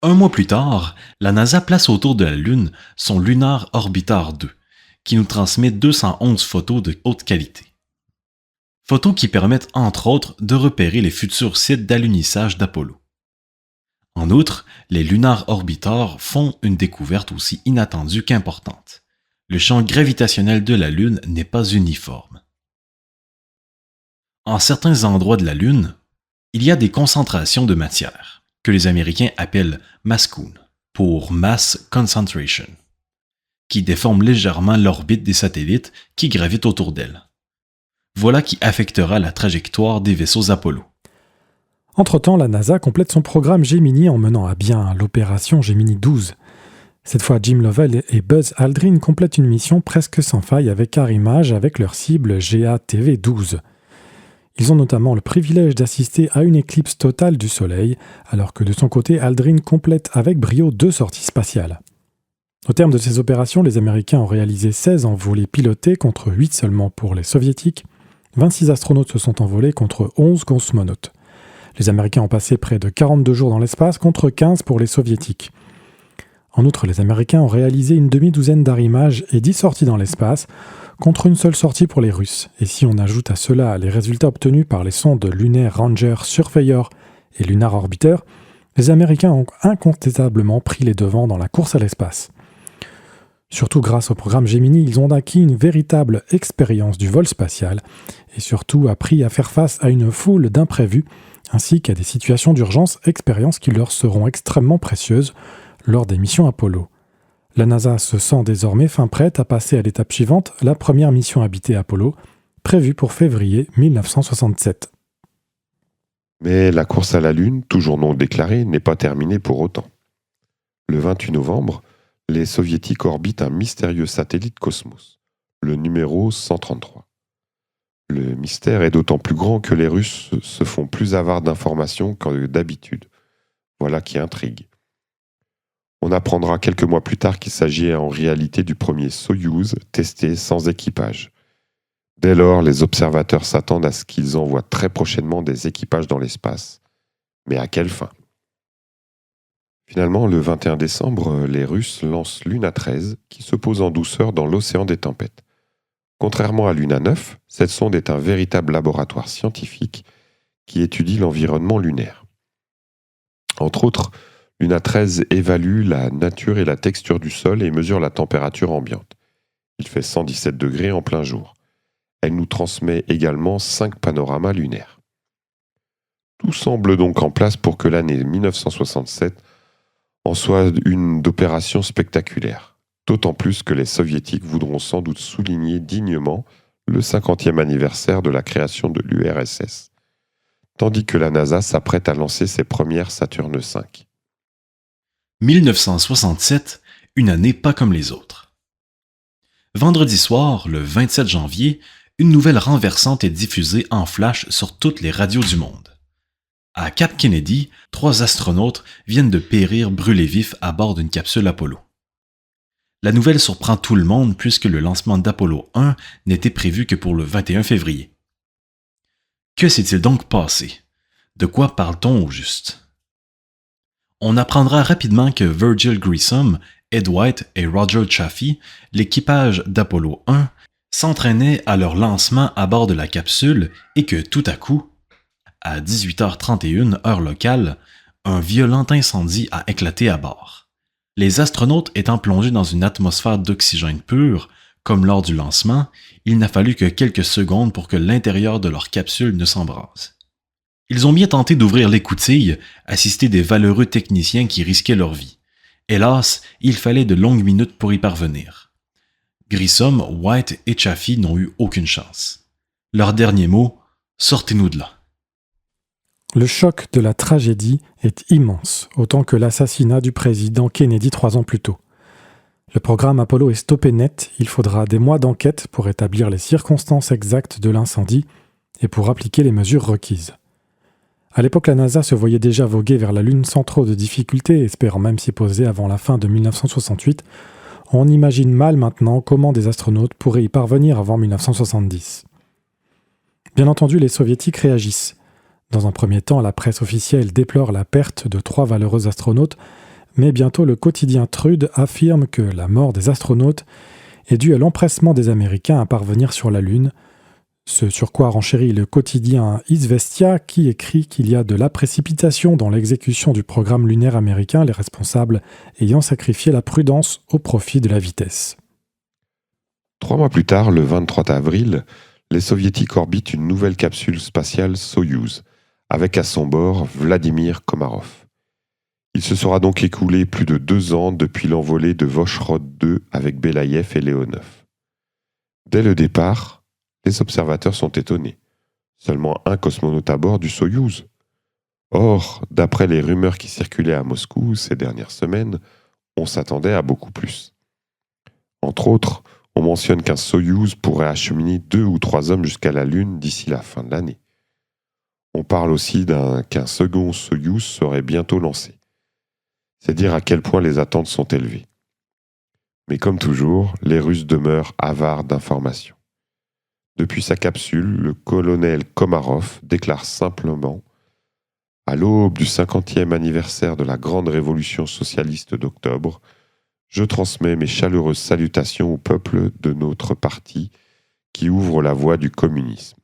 1 mois plus tard, la NASA place autour de la Lune son Lunar Orbiter 2, qui nous transmet 211 photos de haute qualité. Photos qui permettent entre autres de repérer les futurs sites d'alunissage d'Apollo. En outre, les Lunar Orbiters font une découverte aussi inattendue qu'importante. Le champ gravitationnel de la Lune n'est pas uniforme. En certains endroits de la Lune, il y a des concentrations de matière, que les Américains appellent mascoon, pour mass concentration, qui déforment légèrement l'orbite des satellites qui gravitent autour d'elle. Voilà qui affectera la trajectoire des vaisseaux Apollo. Entre-temps, la NASA complète son programme Gemini en menant à bien l'opération Gemini 12. Cette fois, Jim Lovell et Buzz Aldrin complètent une mission presque sans faille avec arrimage avec leur cible GA-TV12. Ils ont notamment le privilège d'assister à une éclipse totale du Soleil, alors que de son côté, Aldrin complète avec brio 2 sorties spatiales. Au terme de ces opérations, les Américains ont réalisé 16 envolées pilotées contre 8 seulement pour les Soviétiques. 26 astronautes se sont envolés contre 11 cosmonautes. Les Américains ont passé près de 42 jours dans l'espace contre 15 pour les Soviétiques. En outre, les Américains ont réalisé une demi-douzaine d'arrimages et 10 sorties dans l'espace, contre une seule sortie pour les Russes. Et si on ajoute à cela les résultats obtenus par les sondes Lunar Ranger Surveyor et Lunar Orbiter, les Américains ont incontestablement pris les devants dans la course à l'espace. Surtout grâce au programme Gemini, ils ont acquis une véritable expérience du vol spatial et surtout appris à faire face à une foule d'imprévus ainsi qu'à des situations d'urgence, expériences qui leur seront extrêmement précieuses lors des missions Apollo. La NASA se sent désormais fin prête à passer à l'étape suivante, la première mission habitée Apollo, prévue pour février 1967. Mais la course à la Lune, toujours non déclarée, n'est pas terminée pour autant. Le 28 novembre, les Soviétiques orbitent un mystérieux satellite Cosmos, le numéro 133. Le mystère est d'autant plus grand que les Russes se font plus avares d'informations que d'habitude. Voilà qui intrigue. On apprendra quelques mois plus tard qu'il s'agit en réalité du premier Soyouz testé sans équipage. Dès lors, les observateurs s'attendent à ce qu'ils envoient très prochainement des équipages dans l'espace. Mais à quelle fin ? Finalement, le 21 décembre, les Russes lancent Luna 13 qui se pose en douceur dans l'océan des tempêtes. Contrairement à Luna 9, cette sonde est un véritable laboratoire scientifique qui étudie l'environnement lunaire. Entre autres, Luna 13 évalue la nature et la texture du sol et mesure la température ambiante. Il fait 117 degrés en plein jour. Elle nous transmet également 5 panoramas lunaires. Tout semble donc en place pour que l'année 1967 en soit une d'opérations spectaculaires. D'autant plus que les Soviétiques voudront sans doute souligner dignement le 50e anniversaire de la création de l'URSS, tandis que la NASA s'apprête à lancer ses premières Saturne V. 1967, une année pas comme les autres. Vendredi soir, le 27 janvier, une nouvelle renversante est diffusée en flash sur toutes les radios du monde. À Cap Kennedy, 3 astronautes viennent de périr brûlés vifs à bord d'une capsule Apollo. La nouvelle surprend tout le monde puisque le lancement d'Apollo 1 n'était prévu que pour le 21 février. Que s'est-il donc passé? De quoi parle-t-on au juste? On apprendra rapidement que Virgil Grissom, Ed White et Roger Chaffee, l'équipage d'Apollo 1, s'entraînaient à leur lancement à bord de la capsule et que tout à coup, à 18h31 heure locale, un violent incendie a éclaté à bord. Les astronautes étant plongés dans une atmosphère d'oxygène pur, comme lors du lancement, il n'a fallu que quelques secondes pour que l'intérieur de leur capsule ne s'embrase. Ils ont bien tenté d'ouvrir l'écoutille, assister des valeureux techniciens qui risquaient leur vie. Hélas, il fallait de longues minutes pour y parvenir. Grissom, White et Chaffee n'ont eu aucune chance. Leur dernier mot, « Sortez-nous de là ». Le choc de la tragédie est immense, autant que l'assassinat du président Kennedy 3 ans plus tôt. Le programme Apollo est stoppé net, il faudra des mois d'enquête pour établir les circonstances exactes de l'incendie et pour appliquer les mesures requises. À l'époque, la NASA se voyait déjà voguer vers la Lune sans trop de difficultés, espérant même s'y poser avant la fin de 1968. On imagine mal maintenant comment des astronautes pourraient y parvenir avant 1970. Bien entendu, les Soviétiques réagissent. Dans un premier temps, la presse officielle déplore la perte de 3 valeureux astronautes, mais bientôt le quotidien Trude affirme que la mort des astronautes est due à l'empressement des Américains à parvenir sur la Lune, Ce sur quoi renchérit le quotidien Izvestia qui écrit qu'il y a de la précipitation dans l'exécution du programme lunaire américain, les responsables ayant sacrifié la prudence au profit de la vitesse. 3 mois plus tard, le 23 avril, les Soviétiques orbitent une nouvelle capsule spatiale Soyouz, avec à son bord Vladimir Komarov. Il se sera donc écoulé plus de 2 ans depuis l'envolée de Voskhod 2 avec Belaïev et Leonov. Dès le départ, les observateurs sont étonnés. Seulement un cosmonaute à bord du Soyouz. Or, d'après les rumeurs qui circulaient à Moscou ces dernières semaines, on s'attendait à beaucoup plus. Entre autres, on mentionne qu'un Soyouz pourrait acheminer 2 ou 3 hommes jusqu'à la Lune d'ici la fin de l'année. On parle aussi qu'un second Soyouz serait bientôt lancé. C'est dire à quel point les attentes sont élevées. Mais comme toujours, les Russes demeurent avares d'informations. Depuis sa capsule, le colonel Komarov déclare simplement « À l'aube du 50e anniversaire de la grande révolution socialiste d'octobre, je transmets mes chaleureuses salutations au peuple de notre parti qui ouvre la voie du communisme. »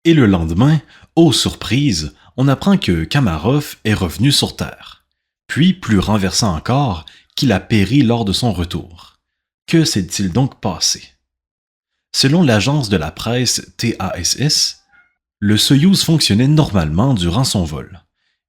Et le lendemain, ô surprise, on apprend que Komarov est revenu sur Terre. Puis, plus renversant encore, qu'il a péri lors de son retour. Que s'est-il donc passé? Selon l'agence de la presse TASS, le Soyouz fonctionnait normalement durant son vol,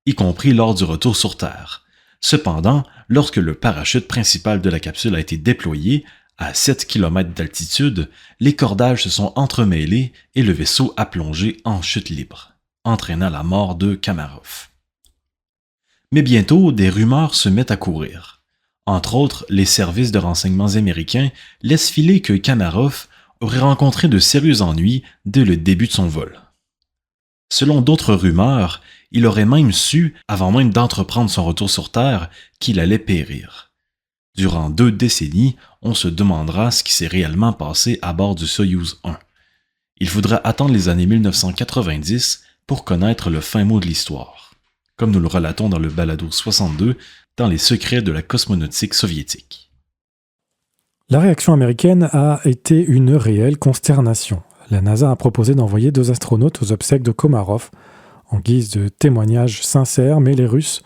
y compris lors du retour sur Terre. Cependant, lorsque le parachute principal de la capsule a été déployé, à 7 km d'altitude, les cordages se sont entremêlés et le vaisseau a plongé en chute libre, entraînant la mort de Komarov. Mais bientôt, des rumeurs se mettent à courir. Entre autres, les services de renseignements américains laissent filer que Komarov aurait rencontré de sérieux ennuis dès le début de son vol. Selon d'autres rumeurs, il aurait même su, avant même d'entreprendre son retour sur Terre, qu'il allait périr. Durant 2 décennies, on se demandera ce qui s'est réellement passé à bord du Soyouz 1. Il faudra attendre les années 1990 pour connaître le fin mot de l'histoire, comme nous le relatons dans le balado 62, dans les secrets de la cosmonautique soviétique. La réaction américaine a été une réelle consternation. La NASA a proposé d'envoyer 2 astronautes aux obsèques de Komarov en guise de témoignage sincère, mais les Russes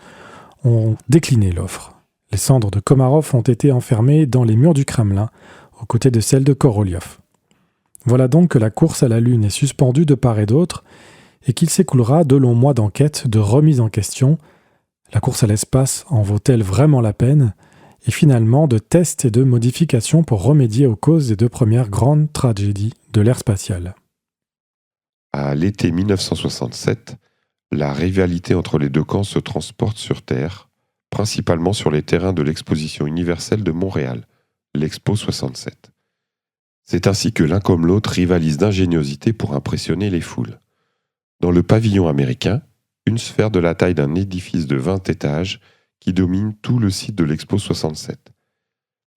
ont décliné l'offre. Les cendres de Komarov ont été enfermées dans les murs du Kremlin, aux côtés de celles de Korolev. Voilà donc que la course à la Lune est suspendue de part et d'autre, et qu'il s'écoulera de longs mois d'enquête, de remise en question. La course à l'espace en vaut-elle vraiment la peine ? Et finalement de tests et de modifications pour remédier aux causes des 2 premières grandes tragédies de l'ère spatiale. À l'été 1967, la rivalité entre les 2 camps se transporte sur Terre, principalement sur les terrains de l'exposition universelle de Montréal, l'Expo 67. C'est ainsi que l'un comme l'autre rivalisent d'ingéniosité pour impressionner les foules. Dans le pavillon américain, une sphère de la taille d'un édifice de 20 étages qui domine tout le site de l'Expo 67.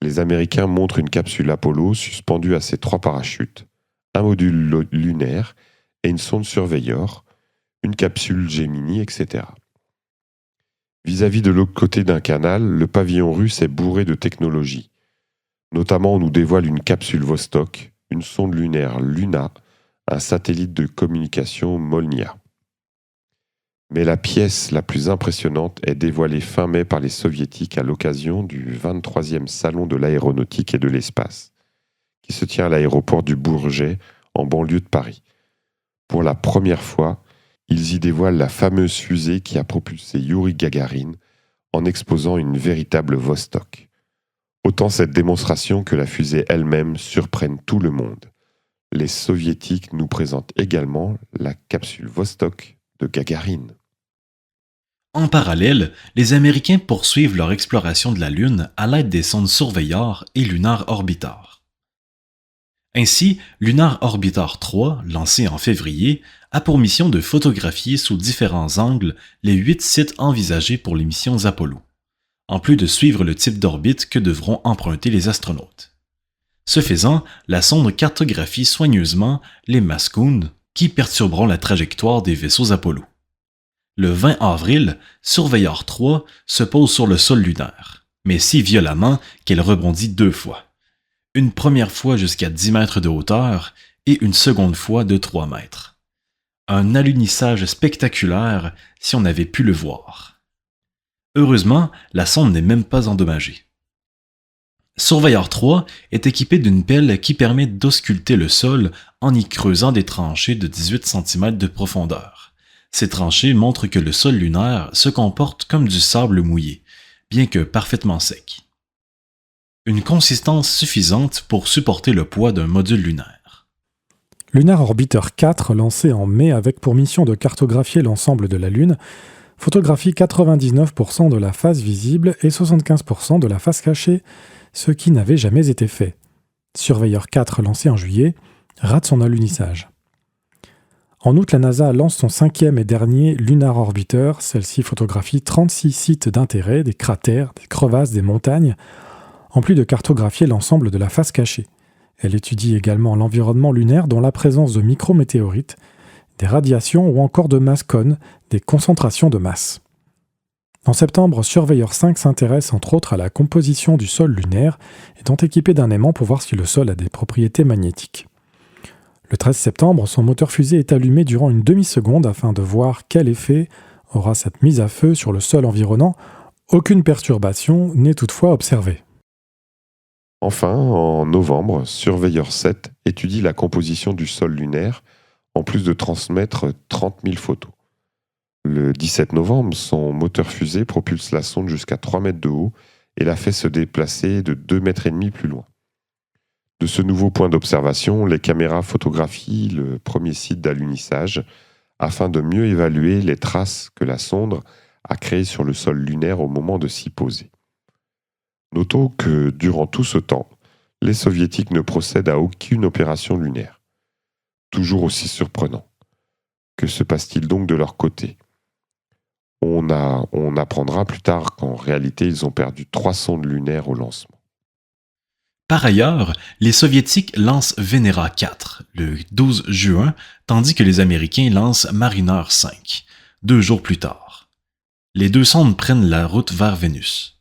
Les Américains montrent une capsule Apollo suspendue à ses 3 parachutes, un module lunaire et une sonde Surveyor, une capsule Gemini, etc. Vis-à-vis de l'autre côté d'un canal, le pavillon russe est bourré de technologie. Notamment, on nous dévoile une capsule Vostok, une sonde lunaire Luna, un satellite de communication Molnia. Mais la pièce la plus impressionnante est dévoilée fin mai par les Soviétiques à l'occasion du 23e Salon de l'aéronautique et de l'espace, qui se tient à l'aéroport du Bourget, en banlieue de Paris. Pour la première fois, ils y dévoilent la fameuse fusée qui a propulsé Youri Gagarin en exposant une véritable Vostok. Autant cette démonstration que la fusée elle-même surprenne tout le monde. Les Soviétiques nous présentent également la capsule Vostok de Gagarin. En parallèle, les Américains poursuivent leur exploration de la Lune à l'aide des sondes Surveyor et Lunar Orbitar. Ainsi, Lunar Orbitar 3, lancé en février, a pour mission de photographier sous différents angles les 8 sites envisagés pour les missions Apollo, en plus de suivre le type d'orbite que devront emprunter les astronautes. Ce faisant, la sonde cartographie soigneusement les mascounes qui perturberont la trajectoire des vaisseaux Apollo. Le 20 avril, Surveyor 3 se pose sur le sol lunaire, mais si violemment qu'elle rebondit 2 fois. Une première fois jusqu'à 10 mètres de hauteur et une seconde fois de 3 mètres. Un alunissage spectaculaire si on avait pu le voir. Heureusement, la sonde n'est même pas endommagée. Surveyor 3 est équipé d'une pelle qui permet d'ausculter le sol en y creusant des tranchées de 18 cm de profondeur. Ces tranchées montrent que le sol lunaire se comporte comme du sable mouillé, bien que parfaitement sec. Une consistance suffisante pour supporter le poids d'un module lunaire. Lunar Orbiter 4, lancé en mai avec pour mission de cartographier l'ensemble de la Lune, photographie 99% de la face visible et 75% de la face cachée, ce qui n'avait jamais été fait. Surveyor 4, lancé en juillet, rate son alunissage. En août, la NASA lance son 5e et dernier Lunar Orbiter. Celle-ci photographie 36 sites d'intérêt, des cratères, des crevasses, des montagnes, en plus de cartographier l'ensemble de la face cachée. Elle étudie également l'environnement lunaire dont la présence de micrométéorites, des radiations ou encore de masses cônes, des concentrations de masse. En septembre, Surveyor 5 s'intéresse entre autres à la composition du sol lunaire, étant équipé d'un aimant pour voir si le sol a des propriétés magnétiques. Le 13 septembre, son moteur fusée est allumé durant une demi-seconde afin de voir quel effet aura cette mise à feu sur le sol environnant. Aucune perturbation n'est toutefois observée. Enfin, en novembre, Surveyor 7 étudie la composition du sol lunaire, en plus de transmettre 30 000 photos. Le 17 novembre, son moteur fusée propulse la sonde jusqu'à 3 mètres de haut et la fait se déplacer de 2,5 mètres plus loin. De ce nouveau point d'observation, les caméras photographient le premier site d'alunissage afin de mieux évaluer les traces que la sonde a créées sur le sol lunaire au moment de s'y poser. Notons que durant tout ce temps, les Soviétiques ne procèdent à aucune opération lunaire. Toujours aussi surprenant. Que se passe-t-il donc de leur côté ? On apprendra plus tard qu'en réalité, ils ont perdu 3 sondes lunaires au lancement. Par ailleurs, les Soviétiques lancent Venera 4 le 12 juin, tandis que les Américains lancent Mariner 5, 2 jours plus tard. Les 2 sondes prennent la route vers Vénus.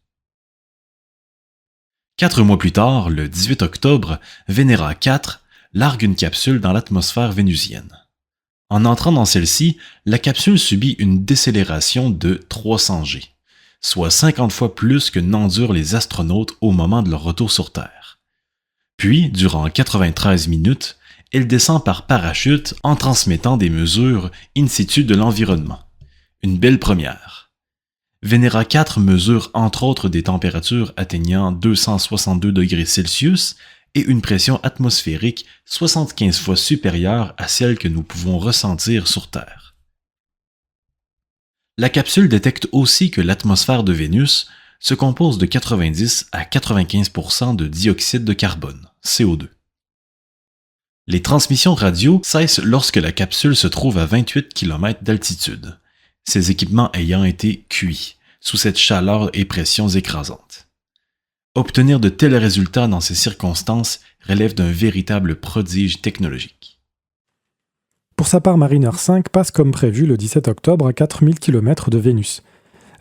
4 mois plus tard, le 18 octobre, Venera 4 largue une capsule dans l'atmosphère vénusienne. En entrant dans celle-ci, la capsule subit une décélération de 300 G, soit 50 fois plus que n'endurent les astronautes au moment de leur retour sur Terre. Puis, durant 93 minutes, elle descend par parachute en transmettant des mesures in situ de l'environnement. Une belle première. Venera 4 mesure entre autres des températures atteignant 262 degrés Celsius et une pression atmosphérique 75 fois supérieure à celle que nous pouvons ressentir sur Terre. La capsule détecte aussi que l'atmosphère de Vénus se compose de 90 à 95% de dioxyde de carbone, CO2. Les transmissions radio cessent lorsque la capsule se trouve à 28 km d'altitude, ces équipements ayant été cuits sous cette chaleur et pressions écrasantes. Obtenir de tels résultats dans ces circonstances relève d'un véritable prodige technologique. Pour sa part, Mariner 5 passe comme prévu le 17 octobre à 4000 km de Vénus.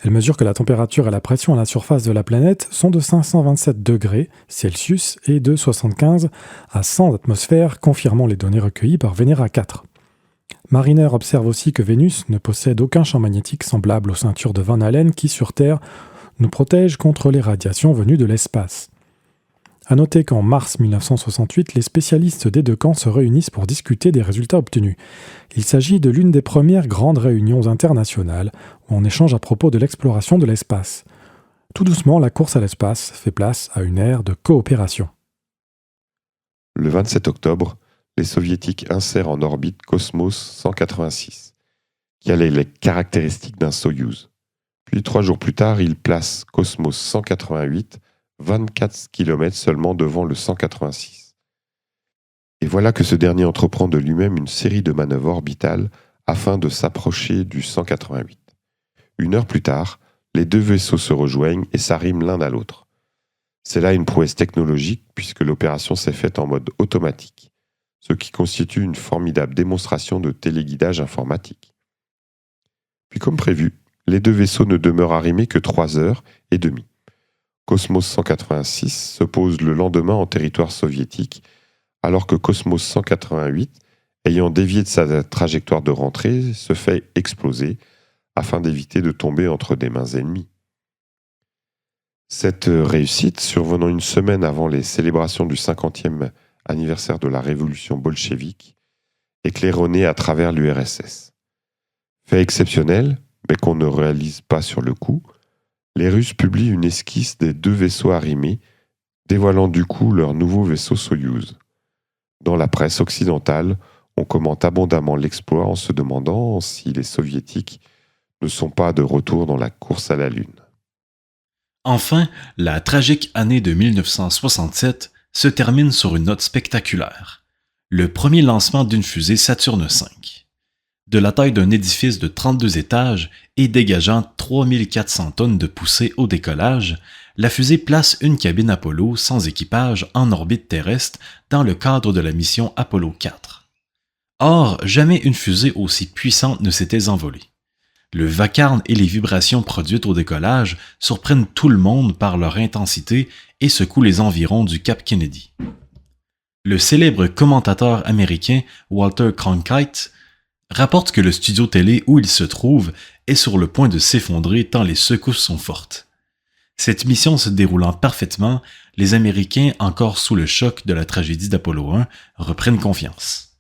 Elle mesure que la température et la pression à la surface de la planète sont de 527 degrés Celsius et de 75 à 100 atmosphères, confirmant les données recueillies par Venera 4. Mariner observe aussi que Vénus ne possède aucun champ magnétique semblable aux ceintures de Van Allen qui, sur Terre, nous protège contre les radiations venues de l'espace. À noter qu'en mars 1968, les spécialistes des 2 camps se réunissent pour discuter des résultats obtenus. Il s'agit de l'une des premières grandes réunions internationales où on échange à propos de l'exploration de l'espace. Tout doucement, la course à l'espace fait place à une ère de coopération. Le 27 octobre, les Soviétiques insèrent en orbite Cosmos 186, qui a les caractéristiques d'un Soyouz. Puis 3 jours plus tard, ils placent Cosmos 188, 24 km seulement devant le 186. Et voilà que ce dernier entreprend de lui-même une série de manœuvres orbitales afin de s'approcher du 188. 1 heure plus tard, les 2 vaisseaux se rejoignent et s'arriment l'un à l'autre. C'est là une prouesse technologique puisque l'opération s'est faite en mode automatique, ce qui constitue une formidable démonstration de téléguidage informatique. Puis comme prévu, les 2 vaisseaux ne demeurent arrimés que 3 heures et demie. Cosmos 186 se pose le lendemain en territoire soviétique alors que Cosmos 188, ayant dévié de sa trajectoire de rentrée, se fait exploser afin d'éviter de tomber entre des mains ennemies. Cette réussite, survenant une semaine avant les célébrations du 50e anniversaire de la révolution bolchevique, est claironnée à travers l'URSS. Fait exceptionnel, mais qu'on ne réalise pas sur le coup, les Russes publient une esquisse des 2 vaisseaux arrimés, dévoilant du coup leur nouveau vaisseau Soyouz. Dans la presse occidentale, on commente abondamment l'exploit en se demandant si les Soviétiques ne sont pas de retour dans la course à la Lune. Enfin, la tragique année de 1967 se termine sur une note spectaculaire. Le premier lancement d'une fusée Saturne V. De la taille d'un édifice de 32 étages et dégageant 3400 tonnes de poussée au décollage, la fusée place une cabine Apollo sans équipage en orbite terrestre dans le cadre de la mission Apollo 4. Or, jamais une fusée aussi puissante ne s'était envolée. Le vacarme et les vibrations produites au décollage surprennent tout le monde par leur intensité et secouent les environs du Cap Kennedy. Le célèbre commentateur américain Walter Cronkite rapporte que le studio télé où il se trouve est sur le point de s'effondrer tant les secousses sont fortes. Cette mission se déroulant parfaitement, les Américains, encore sous le choc de la tragédie d'Apollo 1, reprennent confiance.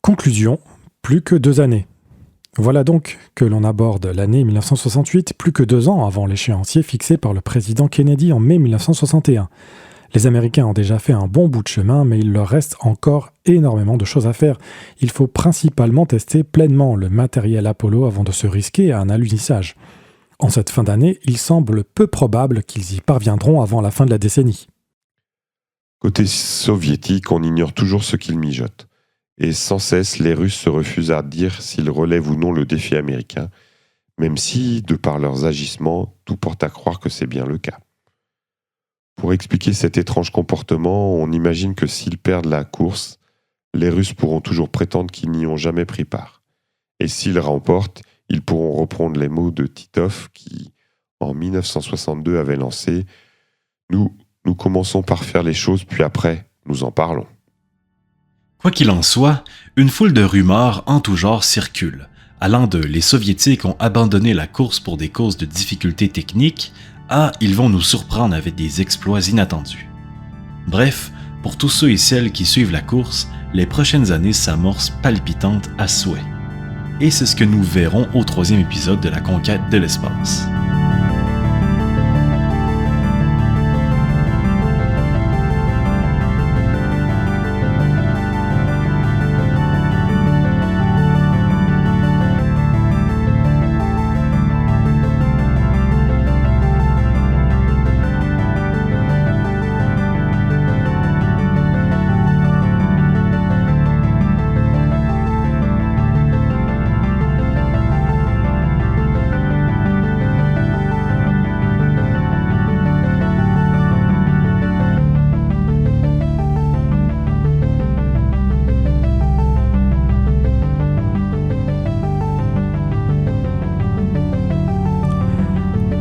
Conclusion, plus que 2 années. Voilà donc que l'on aborde l'année 1968, plus que 2 ans avant l'échéancier fixé par le président Kennedy en mai 1961. Les Américains ont déjà fait un bon bout de chemin, mais il leur reste encore énormément de choses à faire. Il faut principalement tester pleinement le matériel Apollo avant de se risquer à un alunissage. En cette fin d'année, il semble peu probable qu'ils y parviendront avant la fin de la décennie. Côté soviétique, on ignore toujours ce qu'ils mijotent. Et sans cesse, les Russes se refusent à dire s'ils relèvent ou non le défi américain, même si, de par leurs agissements, tout porte à croire que c'est bien le cas. Pour expliquer cet étrange comportement, on imagine que s'ils perdent la course, les Russes pourront toujours prétendre qu'ils n'y ont jamais pris part. Et s'ils remportent, ils pourront reprendre les mots de Titov qui, en 1962, avait lancé « Nous commençons par faire les choses, puis après, nous en parlons ». Quoi qu'il en soit, une foule de rumeurs en tout genre circulent, allant de « les Soviétiques ont abandonné la course pour des causes de difficultés techniques » à « ils vont nous surprendre avec des exploits inattendus ». Bref, pour tous ceux et celles qui suivent la course, les prochaines années s'amorcent palpitantes à souhait. Et c'est ce que nous verrons au 3e épisode de la conquête de l'espace.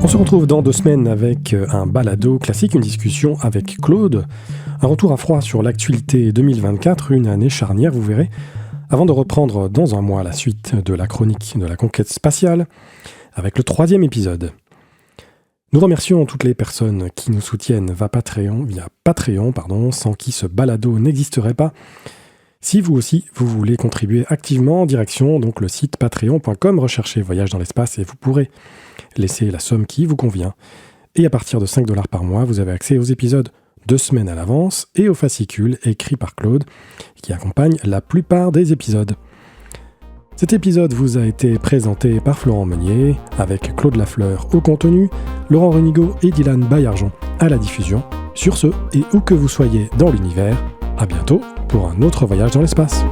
On se retrouve dans 2 semaines avec un balado classique, une discussion avec Claude, un retour à froid sur l'actualité 2024, une année charnière, vous verrez, avant de reprendre dans un mois la suite de la chronique de la conquête spatiale, avec le 3e épisode. Nous remercions toutes les personnes qui nous soutiennent via Patreon, sans qui ce balado n'existerait pas. Si vous aussi, vous voulez contribuer activement, direction donc le site patreon.com, recherchez Voyage dans l'espace et vous pourrez laisser la somme qui vous convient. Et à partir de 5$ par mois, vous avez accès aux épisodes 2 semaines à l'avance et aux fascicules écrits par Claude qui accompagnent la plupart des épisodes. Cet épisode vous a été présenté par Florent Meunier, avec Claude Lafleur au contenu, Laurent Renigaud et Dylan Baillargeon à la diffusion. Sur ce, et où que vous soyez dans l'univers, à bientôt pour un autre voyage dans l'espace.